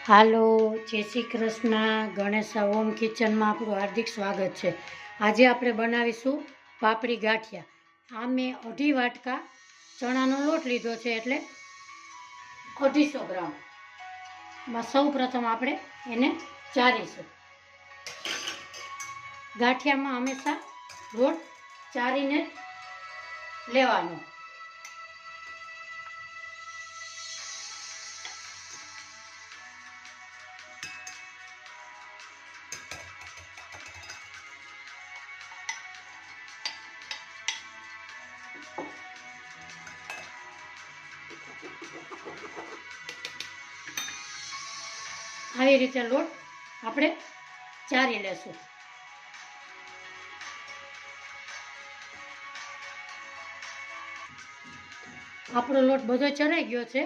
હાલો, જય શ્રી કૃષ્ણ. ગણેશ હોમ કિચનમાં આપણું હાર્દિક સ્વાગત છે. આજે આપણે બનાવીશું પાપડી ગાંઠિયા. આ મેં 2.5 વાટકા ચણાનો લોટ લીધો છે, એટલે 250 ગ્રામ. સૌ પ્રથમ આપણે એને ચારીશું. ગાંઠિયામાં હંમેશા લોટ ચારીને લેવાનો. આવી રીતે લોટ આપણે ચારી લેશું. આપણો લોટ બધો ચરાઈ ગયો છે.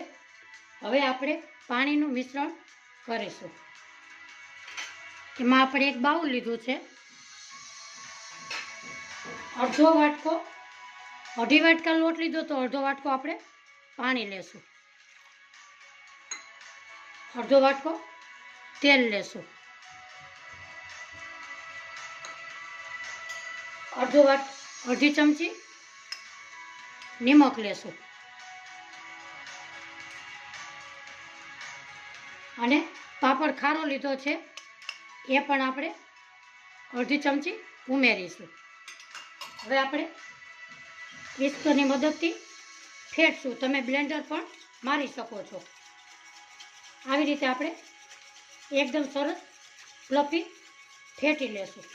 હવે આપણે પાણીનું મિશ્રણ કરીશું. એમાં આપણે એક બાઉલ લીધું છે. 1/2 વાટકો, 2.5 વાટકા લોટ લીધો તો 1/2 વાટકો આપણે પાણી લેશું. 1/2 વાટકો તેલ લેશું. 1/2 ચમચી નિમક લેશું. અને પાપડ ખારો લીધો છે, એ પણ આપણે 1/2 ચમચી ઉમેરીશું. હવે આપણે વિસ્કરની મદદથી ફેટશું. તમે બ્લેન્ડર પણ મારી શકો છો. આવી રીતે આપણે એકદમ સરસ ફ્લફી ફેટી લેશું.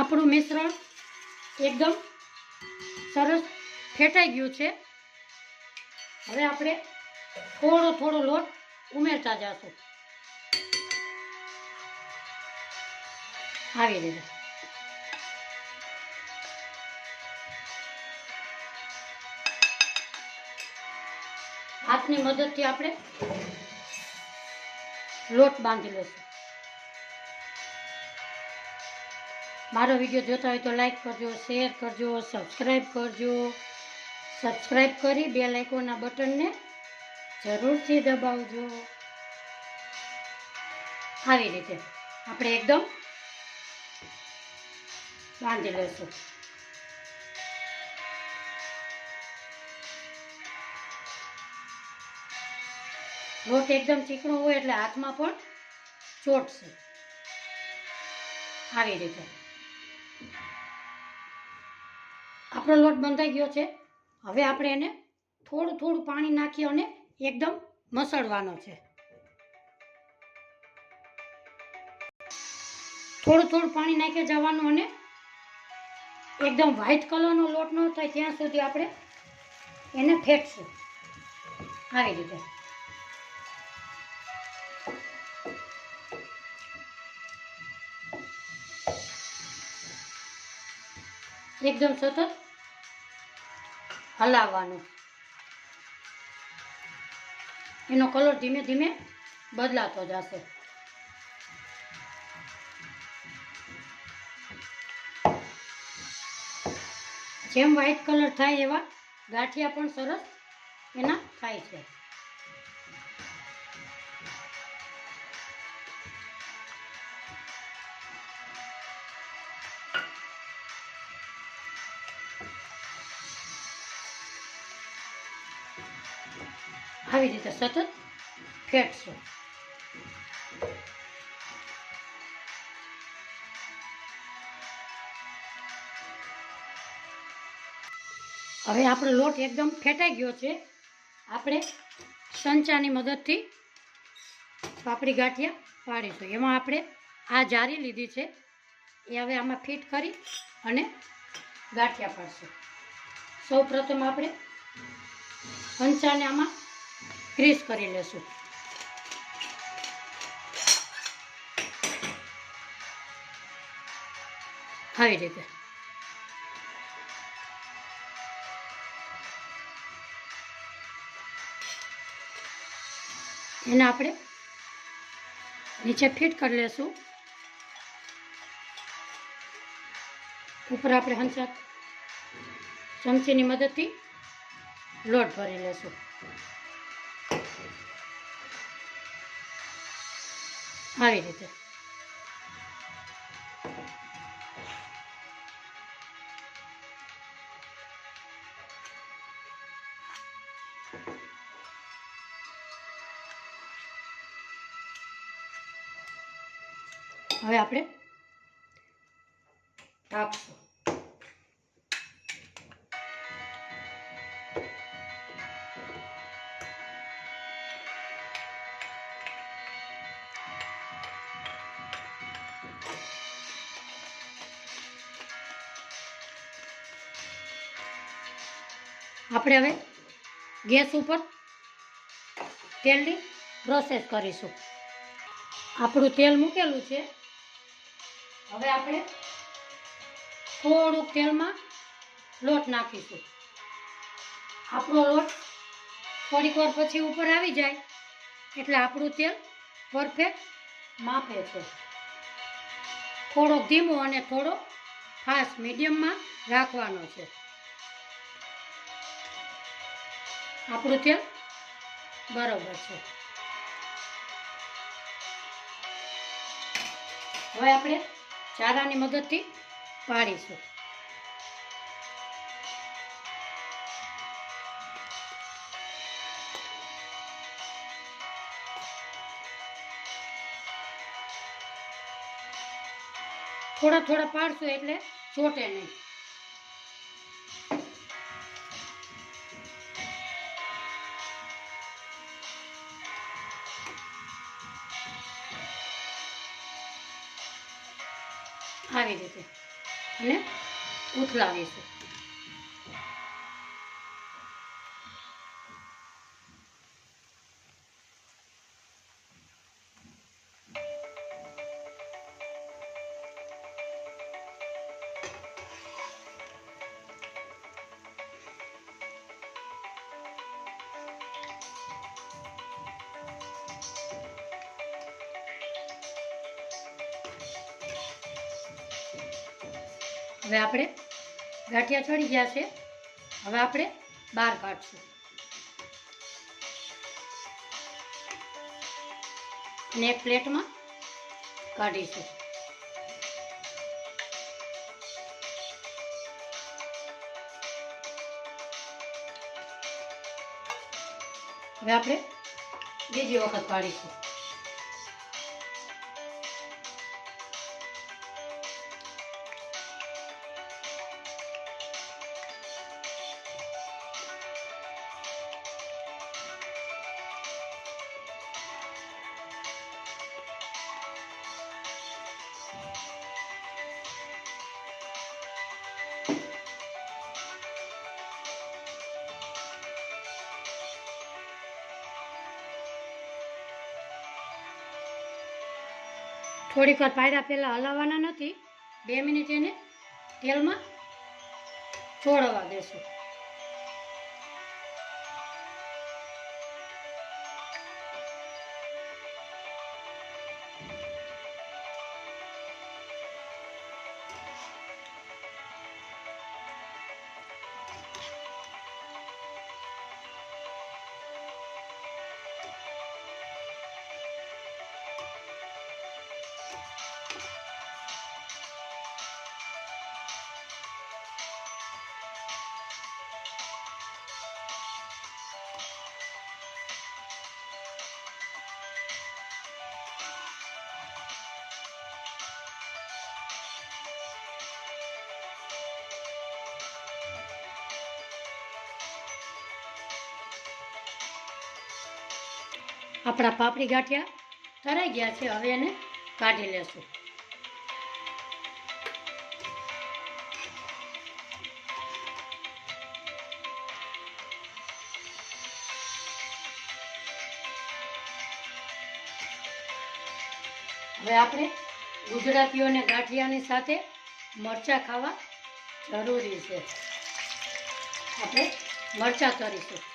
આપણું મિશ્રણ એકદમ સરસ ફેટાઈ ગયું છે. હવે આપણે થોડો લોટ ઉમેરતા જશું. આવી રીતે હાથની મદદથી આપણે લોટ બાંધી લઈશું. મારો વિડીયો જોતા હોય તો લાઈક કરજો, શેર કરજો, સબસ્ક્રાઈબ કરજો. સબસ્ક્રાઈબ કરી બેલ આઇકોનના બટનને જરૂરથી દબાવજો. આવી રીતે આપણે એકદમ બાંધી લઈશું. લોટ એકદમ ચીકણો હોય એટલે હાથમાં પણ ચોટશે. આવી રીતે આપણો લોટ બંધાઈ ગયો છે. હવે આપણે એને થોડું પાણી નાખી અને એકદમ મસળવાનો છે. થોડું પાણી નાખી જવાનું અને એકદમ વ્હાઈટ કલરનો લોટ ન થાય ત્યાં સુધી આપણે એને ફેટશું. આવી રીતે એકદમ સતત હલાવવાનું. એનો કલર ધીમે ધીમે બદલાતો જશે. જેમ વ્હાઈટ કલર થાય એવા ગાંઠિયા પણ સરસ એના થાય છે. આવી રીતે સતત ફેટશું. હવે આપણો લોટ એકદમ ફેટાઈ ગયો છે. આપણે સંચાની મદદથી પાપડી ગાંઠિયા પાડીશું. એમાં આપણે આ જારી લીધી છે, એ હવે આમાં ફિટ કરી અને ગાંઠિયા પાડશું. સૌ પ્રથમ આપણે સંચાને આમાં ગ્રીસ કરી લેશું. આવી રીતે એને આપણે નીચે ફિટ કરી લેશું. ઉપર આપણે હંચા ચમચીની મદદથી લોટ ભરી લેશું. આવી રીતે હવે આપણે ઢાંકશું. આપણે હવે ગેસ ઉપર તેલની પ્રોસેસ કરીશું. આપણું તેલ મૂકેલું છે. હવે આપણે થોડુંક તેલમાં લોટ નાખીશું. આપણો લોટ થોડીક વાર પછી ઉપર આવી જાય એટલે આપણું તેલ પરફેક્ટ માપે છે. થોડોક ધીમો અને થોડો ફાસ્ટ મીડિયમમાં રાખવાનો છે. આપણું તેલ બરોબર છે. હવે આપણે ચારાની મદદથી પાડીશું. થોડા થોડા પાડશું એટલે ચોટે નહીં. આવી રીતે અને ઉથલાવીશું. હવે આપણે ગાંઠિયા ચડી ગયા છે. હવે આપણે બહાર કાઢશું અને એક પ્લેટમાં કાઢીશું. હવે આપણે બીજી વખત કાઢીશું. થોડીક વાર પાયરા પહેલાં હલાવવાના નથી. 2 મિનિટ એને તેલમાં ચોળવા દેશું. આપણા પાપડી ગાંઠિયા તરાઈ ગયા છે. હવે એને કાઢી લેશું. હવે આપણે ગુજરાતીઓને ગાંઠિયાની સાથે મરચાં ખાવા જરૂરી છે. આપણે મરચાં તરીશું.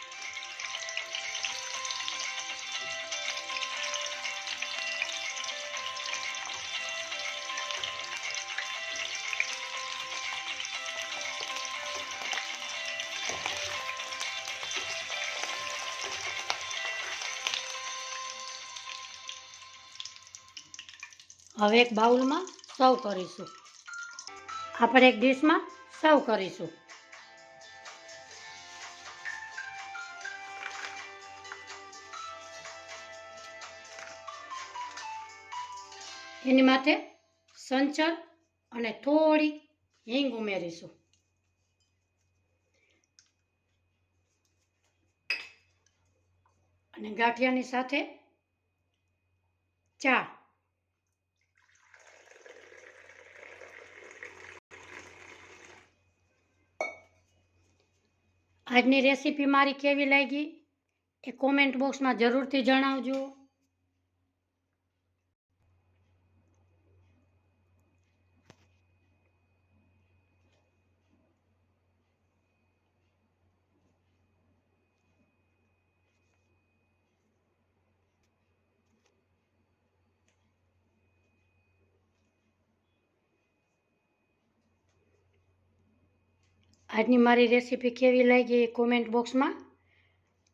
હવે એક બાઉલમાં સર્વ કરીશું. આપણે એક ડીશમાં સર્વ કરીશું. એની માથે સંચર અને થોડી હિંગ ઉમેરીશું. અને ગાંઠિયાની સાથે ચા. આજની રેસીપી મારી કેવી લાગી એ કોમેન્ટ બોક્સમાં જરૂરથી જણાવજો. આજની મારી રેસીપી કેવી લાગી એ કોમેન્ટ બોક્સમાં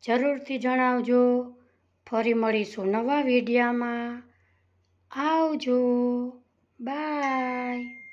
જરૂરથી જણાવજો. ફરી મળીશું નવા વિડીયામાં. આવજો. બાય.